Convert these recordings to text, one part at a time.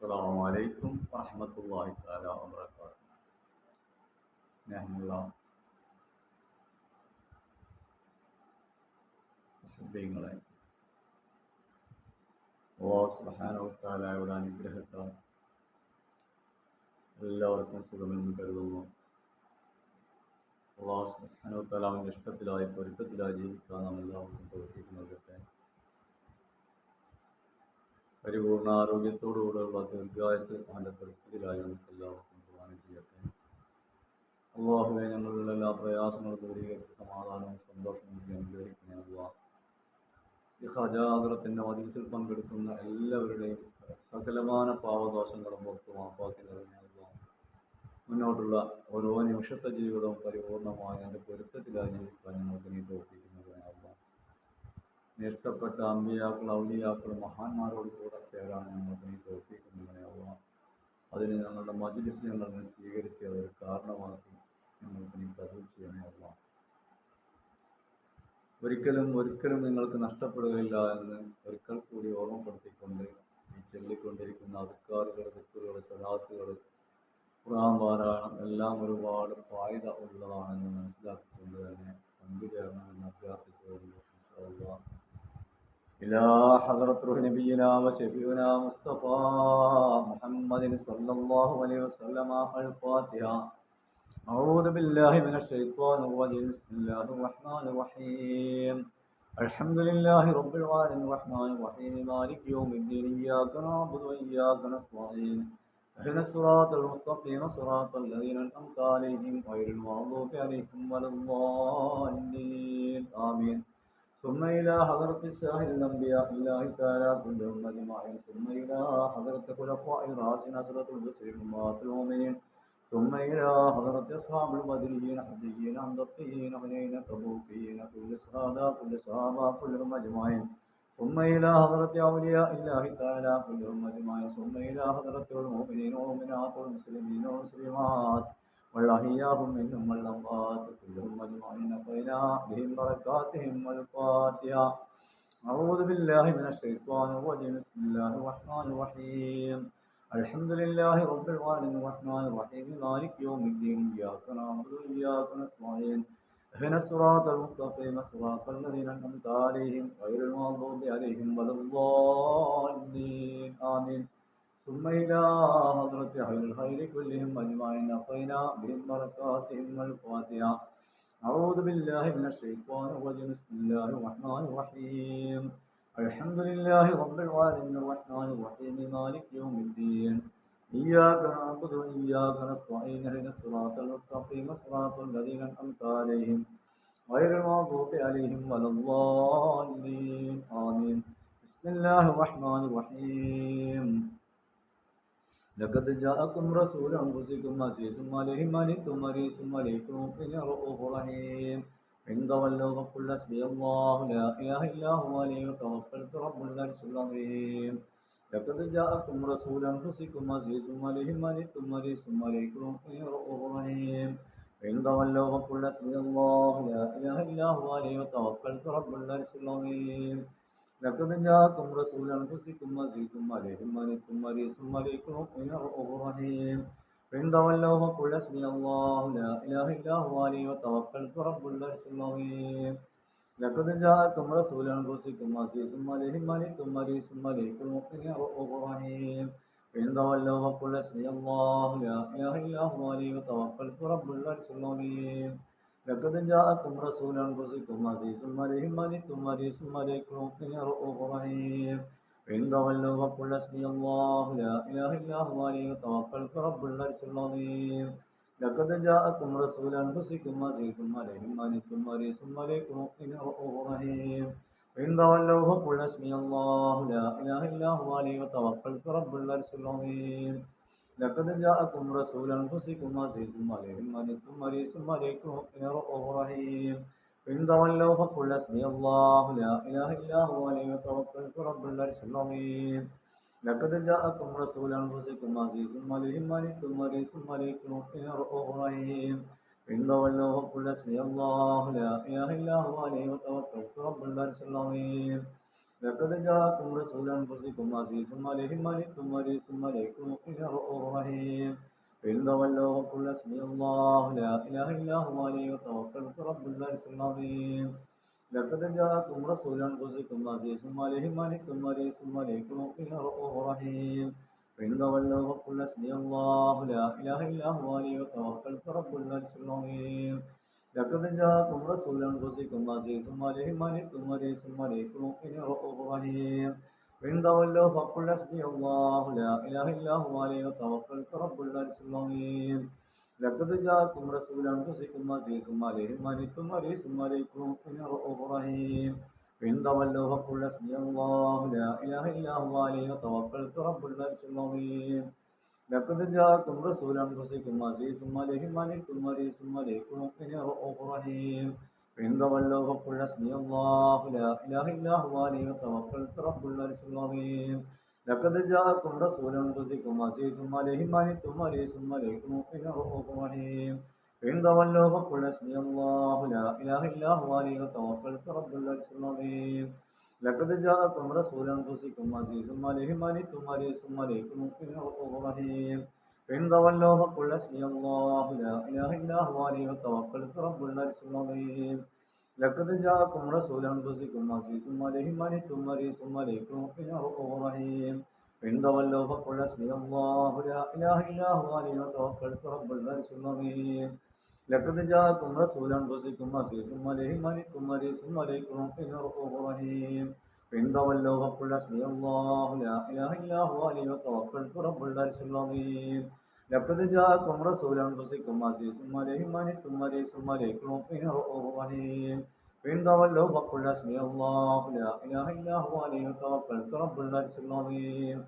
അസ്സലാമു അലൈക്കും വറഹ്മത്തുള്ളാഹി തആല വബറകാതുഹു. സ്നേഹമുള്ള മുസ്ലിമീങ്ങളെ, അല്ലാഹു സുബ്ഹാനഹു വ തആലയുടെ അനുഗ്രഹത്താൽ എല്ലാവർക്കും സുഖമെന്ന് കരുതുന്നു. അല്ലാഹു സുബ്ഹാനഹു വ തആല അവൻ്റെ ഇഷ്ടത്തിലായി പൊരുത്തത്തിലായി ജീവിക്കാൻ നാം എല്ലാവർക്കും തൗഫീഖ് നൽകട്ടെ. പരിപൂർണ്ണ ആരോഗ്യത്തോടുകൂടെയുള്ള ദീർഘായുസ്സ് അവൻ്റെ തൃപ്തിയിലായി നമുക്ക് എല്ലാവർക്കും പ്രദാനം ചെയ്യട്ടെ. അല്ലാഹുവേ, ഞങ്ങളുടെ എല്ലാ പ്രയാസങ്ങളും ദൂരീകരിച്ച് സമാധാനവും സന്തോഷവും നൽകി അനുഗ്രഹിക്കണേ. അല്ലാഹ്, ഈ ഹജാദറത്തിൻ്റെ മജ്‌ലിസിൽ പങ്കെടുക്കുന്ന എല്ലാവരുടെയും സകലമാന പാവദോഷങ്ങളും പുറത്ത് മാപ്പാക്കി നൽകണേ. അല്ലാഹ്, മുന്നോട്ടുള്ള ഓരോ നിമിഷത്തെ ജീവിതവും പരിപൂർണമായ എൻ്റെ പൊരുത്തത്തിലായി ജീവിക്കാൻ ഞങ്ങൾക്ക് നീ തൗഫീഖ് നൽകണേ. അല്ലാഹ്, നീ ഇഷ്ടപ്പെട്ട അമ്പിയാക്കൾ ഔലിയാക്കൾ മഹാന്മാരോട് കൂടെ ചേരാൻ ഞങ്ങൾക്ക് നീ തൗഫീഖ് നൽകണേ. അല്ലാഹ്, അതിന് ഞങ്ങളുടെ മജ്‌ലിസ് ഞങ്ങൾ സ്വീകരിച്ച് അതൊരു കാരണമാക്കി ഞങ്ങൾക്ക് നീ കബൂൽ ചെയ്യണേ. അല്ലാഹ്, ഒരിക്കലും നിങ്ങൾക്ക് നഷ്ടപ്പെടുകയില്ല എന്ന് ഒരിക്കൽ കൂടി ഓർമ്മപ്പെടുത്തിക്കൊണ്ട് ഈ ചൊല്ലിക്കൊണ്ടിരിക്കുന്ന അദ്കാറുകൾ, ദിക്റുകൾ, സ്വലാത്തുകൾ, ഖുർആൻ പാരായണം എല്ലാം ഒരുപാട് ഫായിദ ഉള്ളതാണെന്ന് മനസ്സിലാക്കിക്കൊണ്ട് തന്നെ പങ്കുചേരണമെന്ന് അഭ്യർത്ഥിച്ചുകൊണ്ട് ഇൻഷാ അല്ലാഹ് ഇലാ ഹദറത്ത് റൂഹി നബിയിനാ വ ശഫീഉനാ മുസ്തഫ മുഹമ്മദിൻ സല്ലല്ലാഹു അലൈഹി വസല്ലമ അൽ ഫാത്തിഹ. أعوذ بالله من الشيطان الرجيم. بسم الله الرحمن الرحيم. الحمد لله رب العالمين الرحمن الرحيم مالك يوم الدين. إياك نعبد وإياك نستعين. اهدنا الصراط المستقيم صراط الذين أنعمت عليهم غير المغضوب عليهم ولا الضالين. آمين. ثم إلى حضرة الشاهد الأنبياء الله تعالى كلهم أجمعين. ثم إلى حضرة خلفاء الراشدين أسرة البشر أمهات المؤمنين. ثم إلى حضرة أصحاب البدريين حديين عمدقيين غنين كبوكيين كل صحابة كلهم أجمعين. ثم إلى حضرة أولياء الله تعالى كلهم أجمعين. ثم إلى حضرة المؤمنين والمؤمنات والمسلمين والمسلمات والأحياء منهم والأموات كلهم أجمعين نفعنا بهم بركاتهم والفاتحة. أعوذ بالله من الشيطان الرجيم. بسم الله الرحمن الرحيم. الحمد لله رب العالمين الرحمن الرحيم مالك يوم الدين. إياك نعبد وإياك نستعين. اهدنا الصراط المستقيم صراط الذين أنعمت عليهم غير المغضوب عليهم ولا الضالين. آمين. ثم إلى حضرة أهل الخير كلهم أجمعين نفعنا بهم بركاتهم والفاتحة. أعوذ بالله من الشيطان الرجيم. بسم الله الرحمن الرحيم. الحمد لله رب العالمين الرحمن الرحيم مالك يوم الدين. إياك نعبد وإياك نستعين. اهدنا الصراط المستقيم صراط الذين أنعمت عليهم غير المغضوب عليهم ولا الضالين. آمين. بسم الله الرحمن الرحيم. لقد جاءكم رسول أنفسكم عزيز عليه ما عنتم حريص عليكم رؤوف رحيم. إن تولوا فقل حسبي الله لا إله إلا هو عليه توكلت رب العرش العظيم. لقد جاءكم رسول أنفسكم عزيز عليه ما عنتم حريص عليكم رؤوف رحيم. إن تولوا فقل حسبي الله لا إله إلا هو عليه توكلت رب العرش العظيم. لقد جاءكم رسول أنفسكم عزيز عليه ما عنتم حريص عليكم رؤوف رحيم. فإن تولوا فقل حسبي الله لا إله إلا هو عليه توكلت رب العرش العظيم. لقد جاءكم رسول أنفسكم عزيز عليه ما عنتم حريص عليكم رؤوف رحيم. فإن تولوا فقل حسبي الله لا إله إلا هو عليه توكلت رب العرش العظيم. لقد جاءكم رسول أنفسكم عزيز عليه ما عنتم حريص عليكم رؤوف رحيم. فإن تولوا فقل حسبي الله لا إله إلا هو عليه توكلت رب العرش العظيم. لقد جاءكم رسول أنفسكم عزيز عليه ما عنتم حريص عليكم رؤوف رحيم. فإن تولوا فقل حسبي الله لا إله إلا هو عليه توكلت رب العرش العظيم. لقد جاءكم رسول أنفسكم عزيز عليه ما عنتم حريص عليكم رؤوف رحيم. فإن تولوا فقل حسبي الله لا إله إلا هو عليه توكلت رب العرش العظيم. لقد جاءكم رسول أنفسكم عزيز عليه ما عنتم حريص عليكم رؤوف رحيم. فإن تولوا فقل حسبي الله لا إله إلا هو عليه توكلت رب العرش العظيم. لقد جاءكم رسول أنفسكم عزيز عليه ما عنتم حريص عليكم رؤوف رحيم فإن تولوا فقل حسبي الله لا إله إلا هو عليه توكلت رب العرش العظيم لقد جاءكم رسول أنفسكم عزيز عليه ما عنتم حريص عليكم رؤوف رحيم فإن تولوا فقل حسبي الله لا إله إلا هو عليه توكلت رب العرش العظيم لقد جاءكم رسول أنفسكم عزيز عليه ما عنتم حريص عليكم رؤوف رحيم فإن تولوا فقل حسبي الله لا إله إلا هو عليه توكلت رب العرش العظيم لقد جاءكم رسول أنفسكم عزيز عليه ما عنتم حريص عليكم رؤوف رحيم فإن تولوا فقل حسبي الله لا إله إلا هو عليه توكلت رب العرش العظيم لقد جاءكم رسول أنفسكم عزيز عليه ما عنتم حريص عليكم رؤوف رحيم فإن تولوا فقل حسبي الله لا إله إلا هو عليه توكلت رب العرش العظيم لقد جاءكم رسول أنفسكم عزيز عليه ما عنتم حريص عليكم رؤوف رحيم فإن تولوا فقل حسبي الله لا إله إلا هو عليه توكلت رب العرش العظيم لقد جاءكم رسول أنفسكم عزيز عليه ما عنتم حريص عليكم رؤوف رحيم فإن تولوا فقل حسبي الله لا إله إلا هو عليه توكلت رب العرش العظيم لقد جاءكم رسول أنفسكم عزيز عليه ما عنتم حريص عليكم رؤوف رحيم فإن تولوا فقل حسبي الله لا إله إلا هو عليه توكلت رب العرش العظيم لقد جاءكم رسول أنفسكم عزيز عليه ما عنتم حريص عليكم رؤوف رحيم فإن تولوا فقل حسبي الله لا إله إلا هو عليه توكلت رب العرش العظيم لقد جاءكم رسول أنفسكم عزيز عليه ما عنتم حريص عليكم رؤوف رحيم فإن تولوا فقل حسبي الله لا إله إلا هو عليه توكلت رب العرش العظيم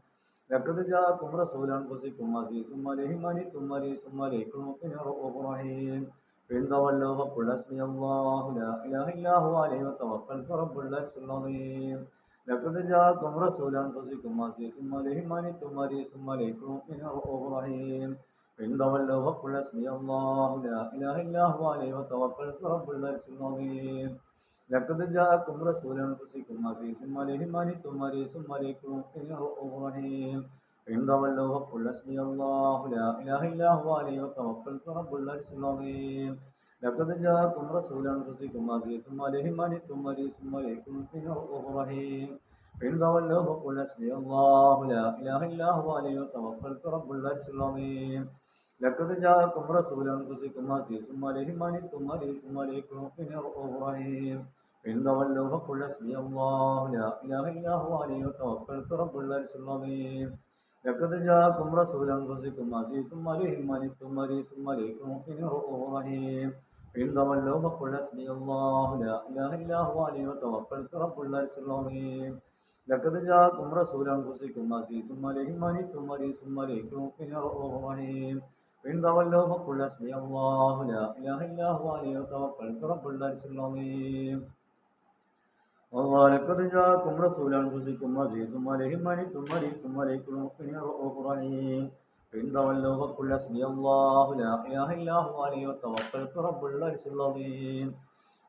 لقد جاءكم رسول أنفسكم عزيز عليه ما عنتم حريص عليكم رؤوف رحيم فإن تولوا فقل حسبي الله لا إله إلا هو عليه توكلت رب العرش العظيم لقد جاءكم رسول أنفسكم عزيز عليه ما عنتم حريص عليكم رؤوف رحيم فإن تولوا فقل حسبي الله لا إله إلا هو عليه توكلت رب العرش العظيم لقد جاءكم رسول أنفسكم عزيز عليه ما عنتم حريص عليكم رؤوف رحيم فإن تولوا فقل حسبي الله لا إله إلا هو عليه توكلت رب العرش العظيم لقد جاءكم رسول أنفسكم عزيز عليه ما عنتم حريص عليكم رؤوف رحيم فإن تولوا فقل حسبي الله لا إله إلا هو عليه توكلت رب العرش العظيم لقد جاءكم رسول أنفسكم عزيز عليه ما عنتم حريص عليكم رؤوف رحيم فإن تولوا فقل حسبي الله لا إله إلا هو عليه توكلت رب العرش العظيم لقد جاءكم رسول أنفسكم عزيز عليه ما عنتم حريص عليكم رؤوف رحيم فإن تولوا فقل حسبي الله لا إله إلا هو عليه توكلت رب العرش العظيم لقد جاءكم رسول أنفسكم عزيز عليه ما عنتم حريص عليكم رؤوف رحيم فإن تولوا فقل حسبي الله لا إله إلا هو عليه توكلت رب العرش العظيم والله لقد جاءكم رسول أنفسكم عزيز عليه ما عنتم حريص عليكم رؤوف رحيم فإن تولوا فقل حسبي الله لا إله إلا هو عليه توكلت رب العرش العظيم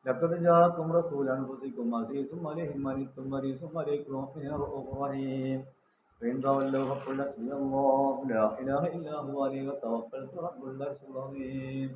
لقد جاءكم رسول أنفسكم عزيز عليه ما عنتم حريص عليكم رؤوف رحيم فإن تولوا فقل حسبي الله لا إله إلا هو عليه توكلت رب العرش العظيم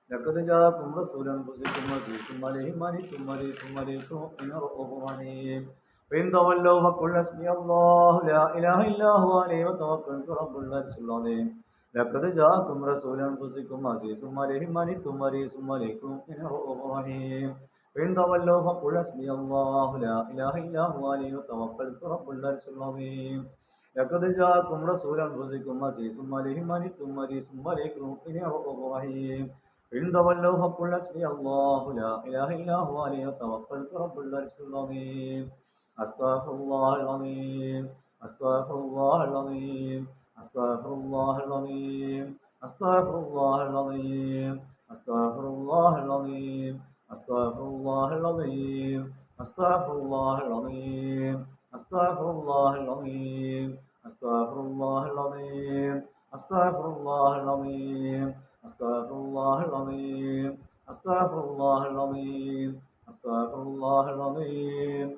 لقد جاءكم رسول أنفسكم عزيز عليه ما عنتم حريص عليكم رؤوف رحيم فإن تولوا فقل حسبي الله لا إله إلا هو عليه توكلت رب العرش العظيم لقد جاءكم رسول أنفسكم عزيز عليه ما عنتم حريص عليكم رؤوف رحيم فإن تولوا فقل حسبي الله لا إله إلا هو عليه توكلت رب العرش العظيم لقد جاءكم رسول أنفسكم عزيز عليه ما عنتم حريص عليكم رؤوف رحيم إن تولوا فقل حسبي الله لا إله إلا هو عليه توكلت رب العرش العظيم أستغفر الله العظيم أستغفر الله العظيم أستغفر الله العظيم أستغفر الله العظيم أستغفر الله العظيم أستغفر الله العظيم أستغفر الله العظيم أستغفر الله العظيم أستغفر الله العظيم أستغفر الله العظيم أستغفر الله العظيم أستغفر الله العظيم أستغفر الله العظيم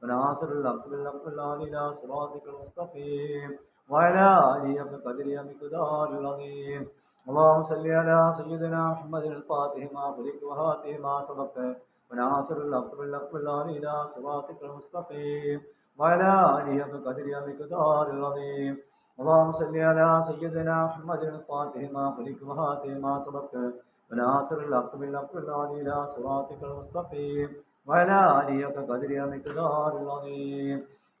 وناصر الحق بالحق الهادي إلى صراطك المستقيم وعلى آله حق قدره ومقداره العظيم. اللهم صل على سيدنا محمد الفاتح ما خلق وهاته ما سبق وناصر الحق بالحق الهادي إلى صراطك المستقيم وعلى آله حق قدره ومقداره العظيم. اللهم صل على سيدنا محمد الفاتح ما خلق وهاته ما سبق وناصر الحق بالحق الهادي إلى صراطك المستقيم وعلى آله حق قدره ومقداره العظيم.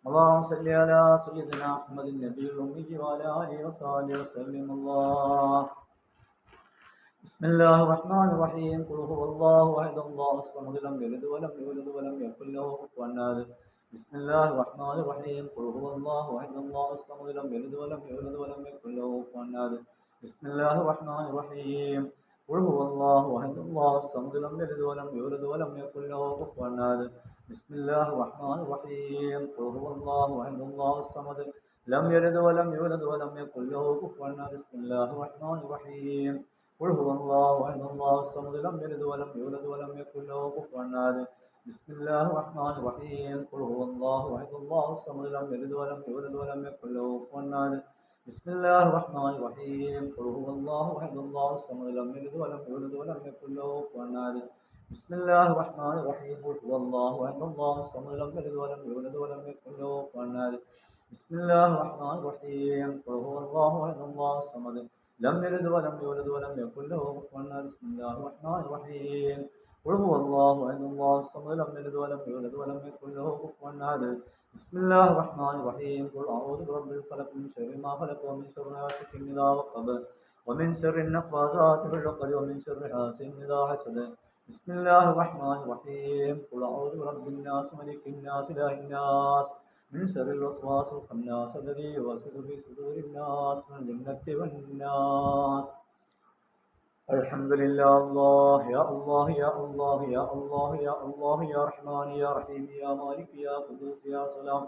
اللهم صل على سيدنا محمد النبي الأمي وعلى آله وصحبه وسلم. الله بسم الله الرحمن الرحيم. قل هو الله أحد الله الصمد لم يلد ولم يولد ولم يكن له كفوا أحد. بسم الله الرحمن الرحيم. قل هو الله أحد الله الصمد لم يلد ولم يولد ولم يكن له كفوا أحد. بسم الله الرحمن الرحيم. قل هو الله أحد الله الصمد لم يلد ولم يولد ولم يكن له كفوا أحد. بسم الله الرحمن الرحيم. قل هو الله أحد الله الصمد لم يلد ولم يولد ولم يكن له كفوا أحد. بسم الله الرحمن الرحيم. قل هو الله أحد الله الصمد لم يلد ولم يولد ولم يكن له كفوا أحد. بسم الله الرحمن الرحيم. قل هو الله أحد الله الصمد لم يلد ولم يولد ولم يكن له كفوا أحد. بسم الله الرحمن الرحيم. قل هو الله أحد الله الصمد لم يلد ولم يولد ولم يكن له كفوا أحد. بسم الله الرحمن الرحيم. قل هو الله أحد الله الصمد لم يلد ولم يولد ولم يكن له كفوا أحد. بسم الله الرحمن الرحيم. قل هو الله أحد الله الصمد لم يلد ولم يولد ولم يكن له كفوا أحد. بسم الله الرحمن الرحيم. قل هو الله أحد الله الصمد لم يلد ولم يولد ولم يكن له كفوا أحد. بسم الله الرحمن الرحيم. قل أعوذ برب الفلق من شر ما خلق ومن شر غاسق إذا وقب ومن شر النفاثات في العقد ومن شر حاسد إذا حسد. بسم الله الرحمن الرحيم. قل أعوذ برب الناس ملك الناس إله الناس من شر الوسواس الخناس الذي يوسوس في صدور الناس من الجنة والناس. الحمد لله. الله يا الله يا الله يا الله يا الله يا رحمن يا رحيم يا مالك يا قدوس يا سلام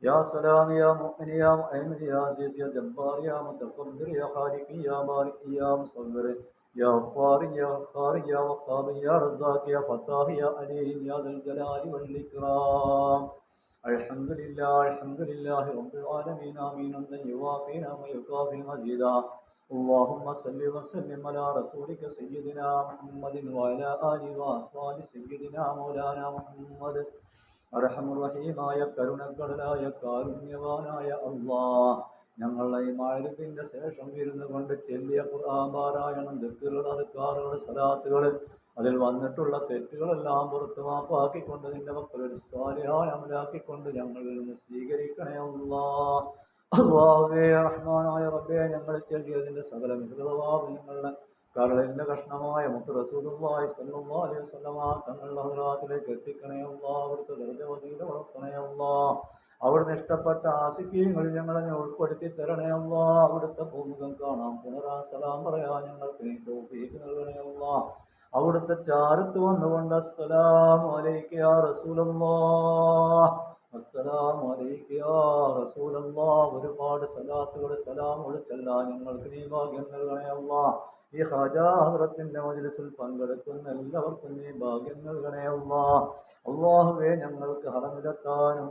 يا سلام يا مؤمن يا مؤمن يا عزيز يا جبار يا متكبر يا خالق يا بارئ يا مصور يا غفار يا غفار يا وهاب يا رزاق يا فتاح يا عليم يا ذا الجلال والإكرام. الحمد لله رب العالمين. آمين. يوافينا ويكافي مزيدا. اللهم صل وسلم على رسولك سيدنا محمد وعلى آله وأصحاب سيدنا مولانا محمد. അർഹമുർറഹീമായ കരുണക്കടലായ കാരുണ്യവാനായ അല്ലാഹ്, ഞങ്ങളുടെ ഈ മഗ്‌രിബിന്റെ ശേഷം ഇരുന്നു കൊണ്ട് ചെല്ലിയ ഖുർആൻ പാരായണം, ദിക്റുകൾ, അദ്കാറുകൾ, സലാത്തുകൾ, അതിൽ വന്നിട്ടുള്ള തെറ്റുകളെല്ലാം പുറത്തു മാപ്പാക്കിക്കൊണ്ട് നിന്റെ മക്കൾ ഒരു സ്വാലിഹായ അമലാക്കിക്കൊണ്ട് ഞങ്ങളിൽ നിന്ന് സ്വീകരിക്കണേ അല്ലാഹ്. അല്ലാഹുവേ റഹ്മാനായ റബ്ബേ, ഞങ്ങൾ ചെല്ലിയതിന്റെ സകല മിശ്രിതവാദങ്ങളുടെ കരളിന്റെ കഷ്ണമായ മുത്ത് റസൂലുള്ളാഹി സ്വല്ലല്ലാഹു അലൈഹി വസല്ലമ തങ്ങളുടെ ഹദ്റത്തിലേക്ക് എത്തിക്കണേ അല്ലാഹ്. അവിടുത്തെ ദർജ വസീല വളർത്തണേ അല്ലാഹ്. അവിടുന്ന് ഇഷ്ടപ്പെട്ട ആസിഖീങ്ങളിൽ ഞങ്ങളെ ഉൾപ്പെടുത്തി തരണേ അല്ലാഹ്. അവിടുത്തെ പൂമുഖം കാണാം, പുനരാൻ സലാം പറയാൻ ഞങ്ങൾക്ക് നീ തൗഫീഖ് നൽകണേ അല്ലാഹ്. അവിടുത്തെ ചാരത്ത് വന്നുകൊണ്ട് അസ്സലാമു അലൈക യാ റസൂലല്ലാഹ്, അസ്സലാമു അലൈക യാ റസൂലല്ലാഹ്, ഒരുപാട് സലാത്തുകൾ സലാമുകൾ ചൊല്ലാൻ ഞങ്ങൾക്ക് നീ ഭാഗ്യം നൽകണേ അല്ലാഹ്. ഈ ഖാജാ ഹദ്റത്തിന്റെ മജ്‌ലിസിൽ പങ്കെടുക്കുന്ന എല്ലാവർക്കും നീ ഭാഗ്യം നൽകണേ അല്ലാഹ്. അല്ലാഹുവേ, ഞങ്ങൾക്ക് ഹറമിലെത്താനും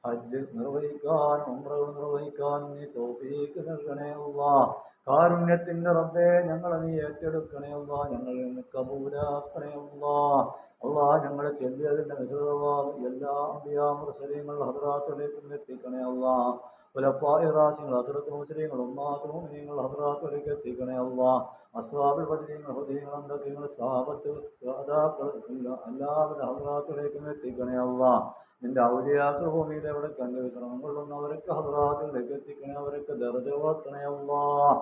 ഹജ്ജ് നിർവഹിക്കാനും ഉംറകൾ നിർവഹിക്കാനും നീ തൗഫീഖ് നൽകണേ അല്ലാഹ്. കാരുണ്യത്തിന്റെ റബ്ബേ, ഞങ്ങളെ നീ ഏറ്റെടുക്കണേ അല്ലാഹ്. ഞങ്ങളിൽ നിന്ന് കബൂലാക്കണേ അല്ലാഹ്. അല്ലാഹ്, ഞങ്ങളെ ചെല്ലിയതിന്റെ മിശ്രിതവാദം എല്ലാ അംബിയാ മുർസലീങ്ങളുടെ ഹദ്റാത്തിലേക്കും എത്തിക്കണേ അല്ലാഹ്. ഖുലഫാഇ റാഷിദീൻ, അസ്റത്തുൽ മുസ്ലിമീൻ, ഉമ്മത്തുൽ മുഅ്മിനീങ്ങളുടെ ഹദ്റാത്തിലേക്ക് എത്തിക്കണേ അല്ലാഹ്. അസ്ഹാബുൽ ബദരീങ്ങൾ, ഹുദൈങ്ങൾ, അന്തഖീങ്ങൾ, സഹാബത്ത്, ശുഹദാക്കൾ എല്ലാവരുടെ ഹദ്റാത്തിലേക്കും എത്തിക്കണേ അല്ലാഹ്. നിന്റെ ഔലിയാക്കൾ ഭൂമിയിൽ എവിടെ വിശ്രമം കൊള്ളുന്നവരൊക്കെ ഹദ്റാത്തിലേക്ക് എത്തിക്കണേ, അവരൊക്കെ ദർജ വളർത്തണേ അല്ലാഹ്.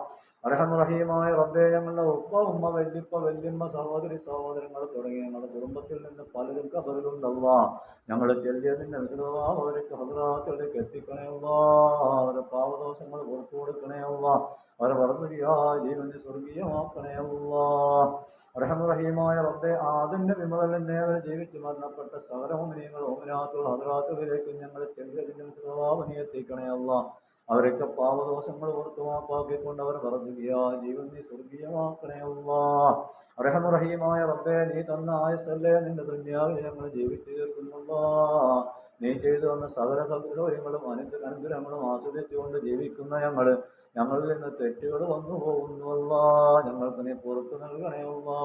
അർഹമുർറഹീമായ റബ്ബേ, ഞങ്ങളുടെ ഉപ്പ, ഉമ്മ, വല്യപ്പ, വല്യമ്മ, സഹോദരി, സഹോദരങ്ങൾ തുടങ്ങി ഞങ്ങളുടെ കുടുംബത്തിൽ നിന്ന് പലരും ഖബറിലുണ്ടല്ലാ. ഞങ്ങൾ ചെല്ലിയതിന്റെ വിശദമാ അവരൊക്കെ ഹദ്റാത്തിലേക്ക് എത്തിക്കണേ അല്ലാഹ്. അവരുടെ പാവദോഷങ്ങൾ പുറത്തു കൊടുക്കണേ അല്ലാഹ്. അവരെ വർദ്ധിയായ ജീവനെ സ്വർഗീയമാക്കണേ അല്ലാഹ്. അർഹമുർറഹീമായ റബ്ബേ, ആദിന്റെ വിമതലിനെ അവരെ ജീവിച്ച് മരണപ്പെട്ട സകല മുഅ്മിനീങ്ങൾ, മുഅ്മിനാത്തുകൾ, ഹദ്റാത്തുകളിലേക്ക് ഞങ്ങൾ ചെല്ലിയതിന്റെ വിശദമാ നീ എത്തിക്കണേ അല്ലാഹ്. അവരൊക്കെ പാപദോഷങ്ങൾ ഓർത്ത് മാപ്പാക്കിക്കൊണ്ട് അവർ വർദ്ധിക്കുക ജീവൻ നീ സ്വർഗീയമാക്കണേ അല്ലാ. റഹീമായ റബ്ബേ, നീ തന്ന ആയുസ്സല്ലേ നിന്റെ ദുന്യാവിൽ ഞങ്ങൾ ജീവിച്ചു തീർക്കുന്നുള്ളാ. നീ ചെയ്തു തന്ന സകല സൗകര്യങ്ങളും അനുഗ്രഹങ്ങളും ആസ്വദിച്ചുകൊണ്ട് ജീവിക്കുന്ന ഞങ്ങളിൽ നിന്ന് തെറ്റുകൾ വന്നു പോകുന്നുവല്ല. ഞങ്ങൾക്ക് നീ പുറത്തു നൽകണേ അല്ലാ.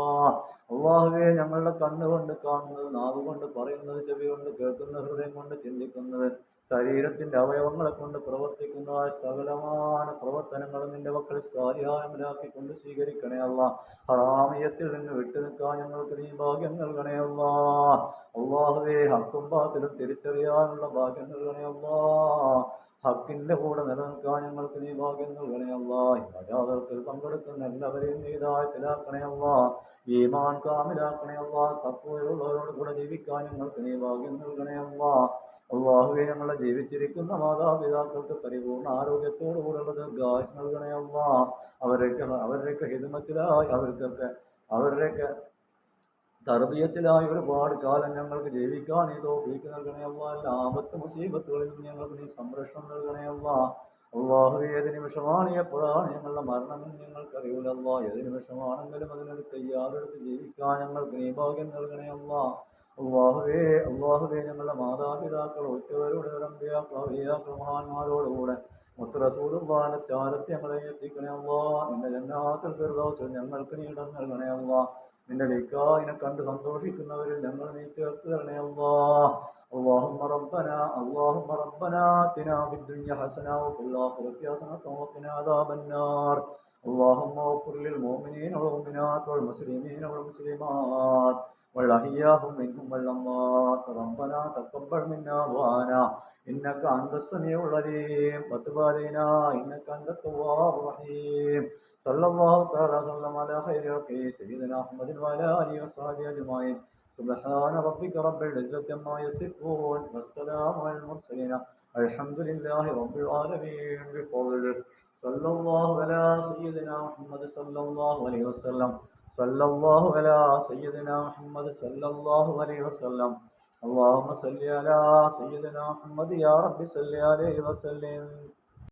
അല്ലാഹുവേ, ഞങ്ങളുടെ കണ്ണുകൊണ്ട് കാണുന്നത്, നാവുകൊണ്ട് പറയുന്നത്, ചെവി കൊണ്ട് കേൾക്കുന്നത്, ഹൃദയം കൊണ്ട് ചിന്തിക്കുന്നത്, ശരീരത്തിന്റെ അവയവങ്ങളെ കൊണ്ട് പ്രവർത്തിക്കുന്ന സകലമായ പ്രവർത്തനങ്ങളും നിന്റെ മക്കൾ സ്വാലിഹായമിലാക്കിക്കൊണ്ട് സ്വീകരിക്കണേ അല്ലാ. ഹറാമിയത്തിൽ നിന്ന് വിട്ടു നിൽക്കാൻ ഞങ്ങൾക്ക് നീ ഭാഗ്യം നൽകണേ അല്ലാ. അല്ലാഹുവേ, ഹക്കും ബാത്തിലും തിരിച്ചറിയാനുള്ള ഭാഗ്യം നൽകണേ അല്ലാ. ഹക്കിന്റെ കൂടെ നിലനിൽക്കാൻ ഞങ്ങൾക്ക് നീ ഭാഗ്യം നൽകണേ അല്ലാ. യാഥാർത്ഥ്യത്തിൽ പങ്കെടുക്കുന്ന എല്ലാവരെയും നീ ഹിദായത്തിലാക്കണേ അല്ലാ. ഈമാൻ കാമിലാക്കണേ അല്ലാ. തഖ്വയുള്ളവരോട് കൂടെ ജീവിക്കാൻ ഞങ്ങൾക്ക് നീ ഭാഗ്യം നൽകണേ അല്ലാ. അല്ലാഹുവേ, ഞങ്ങളെ ജീവിച്ചിരിക്കുന്ന മാതാപിതാക്കൾക്ക് പരിപൂർണ്ണ ആരോഗ്യത്തോടുകൂടെയുള്ള ദീർഘായുസ്സ് നൽകണേ അല്ലാ. അവരുടെയൊക്കെ ഹിദ്മത്തിലായി അവരുടെയൊക്കെ തർബിയത്തിലായി ഒരുപാട് കാലം ഞങ്ങൾക്ക് ജീവിക്കാൻ നീ തൗഫീഖ് നൽകണേ അല്ലാ. എല്ലാ ആപത്ത് മുസീബത്തുകളിൽ നിന്ന് ഞങ്ങൾക്ക് നീ സംരക്ഷണം നൽകണേ അല്ലാ. അല്ലാഹുവേ, ഏത് നിമിഷമാണ് എപ്പോഴാണ് ഞങ്ങളുടെ മരണമെന്ന് ഞങ്ങൾക്കറിയില്ല അല്ലാ. ഏത് നിമിഷമാണെങ്കിലും അതിനൊരു തയ്യാറെടുത്ത് ജീവിക്കാൻ ഞങ്ങൾക്ക് നീ ഭാഗ്യം നൽകണേ അല്ലാ. അല്ലാഹുവേ, ഞങ്ങളുടെ മാതാപിതാക്കൾ ഒറ്റവരോട് അമ്പിയാക്കൾ മഹാന്മാരോടുകൂടെ മുത്ത് റസൂലുള്ളാഹിന്റെ ചാരത്ത് ഞങ്ങളെ എത്തിക്കണേ അല്ലാ. നിന്റെ ജന്നാത്തുൽ ഫിർദൗസിൽ ഞങ്ങൾക്ക് നീ ഇടം നൽകണേ അല്ലാ. നിന്റെ ലിഖാഇനെ കണ്ട് സന്തോഷിക്കുന്നവരിൽ ഞങ്ങൾ നീ ചേർത്ത് തരണേ അല്ലാ. اللهم ربنا آتنا في الدنيا حسنة وفي الآخرة حسنة وقنا عذاب النار. اللهم اغفر للمؤمنين والمؤمنات والمسلمين والمسلمات والأحياء منهم والأموات. ربنا تقبل منا دعاءنا إنك أنت السميع العليم وتب علينا إنك أنت التواب الرحيم. صلى الله تعالى وسلم على خير خلقه سيدنا محمد وعلى آله وصحبه أجمعين. سبحان ربك رب العزة عما يصفون والسلام على المرسلين الحمد لله رب العالمين بفضله. صلى الله على سيدنا محمد صلى الله عليه وسلم. صلى الله على سيدنا محمد صلى الله عليه وسلم. اللهم صل على سيدنا محمد يا رب صل عليه وسلم.